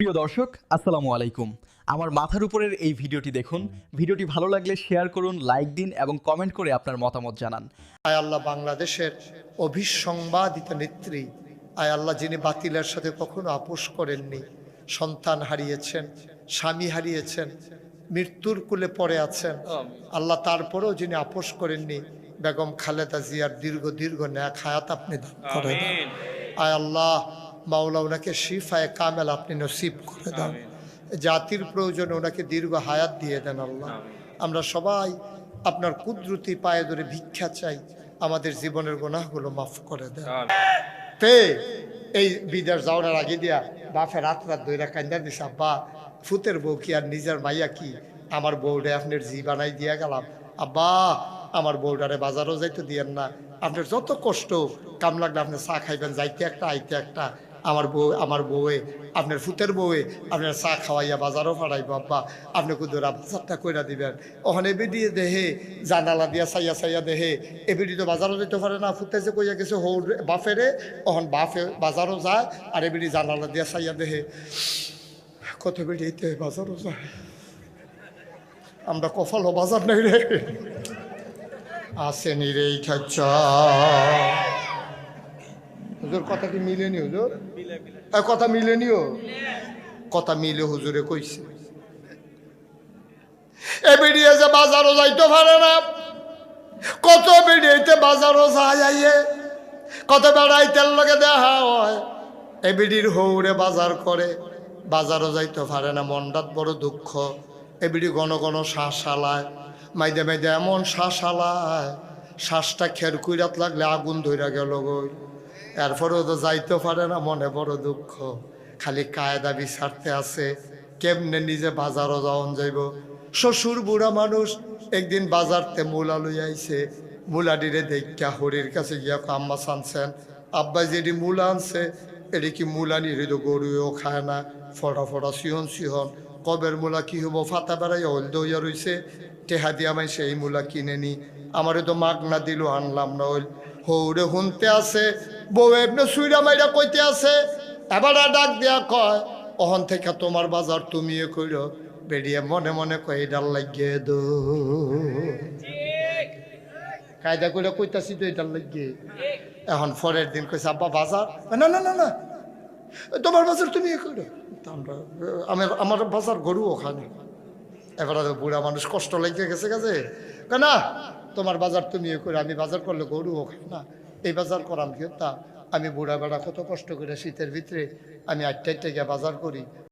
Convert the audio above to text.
প্রিয় দর্শক, আসসালামু আলাইকুম। আমার মাথার উপরের এই ভিডিওটি দেখুন। ভিডিওটি ভালো লাগলে শেয়ার করুন, লাইক দিন এবং কমেন্ট করে আপনার মতামত জানান। আয় আল্লাহ, বাংলাদেশের অভিসংবাদিত নেত্রী, আয় আল্লাহ, যিনি বাতিলের সাথে কখনো আপোষ করেননি, সন্তান হারিয়েছেন, স্বামী হারিয়েছেন, মৃত্যুর কুলে পড়ে আছেন, আল্লাহ তারপরেও যিনি আপোষ করেননি, বেগম খালেদা জিয়ার দীর্ঘ দীর্ঘ নেক হায়াত আপনি দান করে দেন। আয় আল্লাহ, মাওলা ওনাকে শিফায়ে কামেল আপনি নসিব করে দেন। জাতির প্রয়োজনে ওনাকে দীর্ঘ হায়াত দিয়ে দেন আল্লাহ। আমরা সবাই আপনার কুদরতি পায়ে ধরে ভিক্ষা চাই, আমাদের জীবনের গুনাহগুলো মাফ করে দেন। তে এই বিদেশ যাওয়ার আগে দিয়া বাপে রাত ধইরা কান্দা দিছে, আব্বা ফুতের বউ কি আর নিজের মাইয়া কি, আমার বউরে আপনার জি বানাই দিয়া গেলাম, আব্বা আমার বউটারে বাজারও যাইতে দিয়েন না, আপনার যত কষ্ট কাম লাগলে আপনি চা খাইবেন, যাইতে একটা আইতে একটা, আমার বউয়ে আপনার ফুতের বউয়ে আপনার চা খাওয়াইয়া বাজারও ফাড়াইব, আব্বা আপনি কুদুরা বাজারটা কইরা দিবেন। ওখানে বেরিয়ে দেহে জানালা দিয়া চাইয়া চাইয়া দেহে এবিডি তো বাজারও যেতে পারে না, ফুতে যে কইয়া গেছে হৌ বাফেরে, ওখান বাফে বাজারও যায় আর এবিডি জানালা দিয়া চাইয়া দেহে কত বেরিয়েতে বাজারও যায়। আমরা কফল বাজার নাই রে, আসেনি রে খাচ্ছা। হুজুর কথা কি মিলেনি? হুজুর কথা মিলেনিও, কথা মিলে হুজুরে কইছে। এ বেরিয়ে যে বাজারও যাইতে পারে না, কত বেরিয়েতে বাজারও যায় আইয়ে, কত বেড়াইতের লগে দেখা হয়, এ বিড়ির হৌরে বাজার করে বাজারও যাইতে পারে না, মনটাত বড় দুঃখ। এ বিড়ি ঘন ঘন শ্বাস হালায়, মাইদে মাইদে এমন শ্বাস হালায়, শ্বাসটা খের কুইরাত লাগলে আগুন ধইরা গেল গই। এরপরেও তো যাইতে পারে না, মনে বড় দুঃখ। খালি কায়দা বিচারতে আছে কেমনে নিজে বাজারও যাওন যাইব। শ্বশুর বুড়া মানুষ একদিন বাজারতে মূলা লই আইছে, মূলাডিরে দেখা হরির কাছে গিয়া আম্মা চানছেন, আব্বা যেটি মূলা আনছে এটি কি মূলা নিয়ে তো গরুও খায় না, ফটা ফটা সিহন সিহন, কবের মূলা কি হবো, ফাতা বেড়াই হলদে হইয়া রইছে, টেহা দিয়া মাই সেই মূলা কিনে নি, আমারে তো মাগনা দিল আনলাম না। হইল হৌরে শুনতে আছে, বউ এমনি সুইরা মাইরা কইতে আছে, এবার ডাক দিয়া কয়, অহন থেকে তোমার বাজার তুমিও কইর। বেরিয়ে মনে মনে কয় এডাল লাগিয়ে দো, কায়দা করে কইতাছি তো এটার লাগিয়ে। এখন পরের দিন কইছে, আব্বা বাজার, না না না না তোমার বাজার তুমি করো, আমার বাজার গরু ওখানে। এবার বুড়া মানুষ কষ্ট লেগে গেছে গেছে, না তোমার বাজার তুমি করে, আমি বাজার করলে গরু ওখানে না, এই বাজার করাম কি তা, আমি বুড়া বেড়া কত কষ্ট করে শীতের ভিতরে আমি 8টা গিয়ে বাজার করি।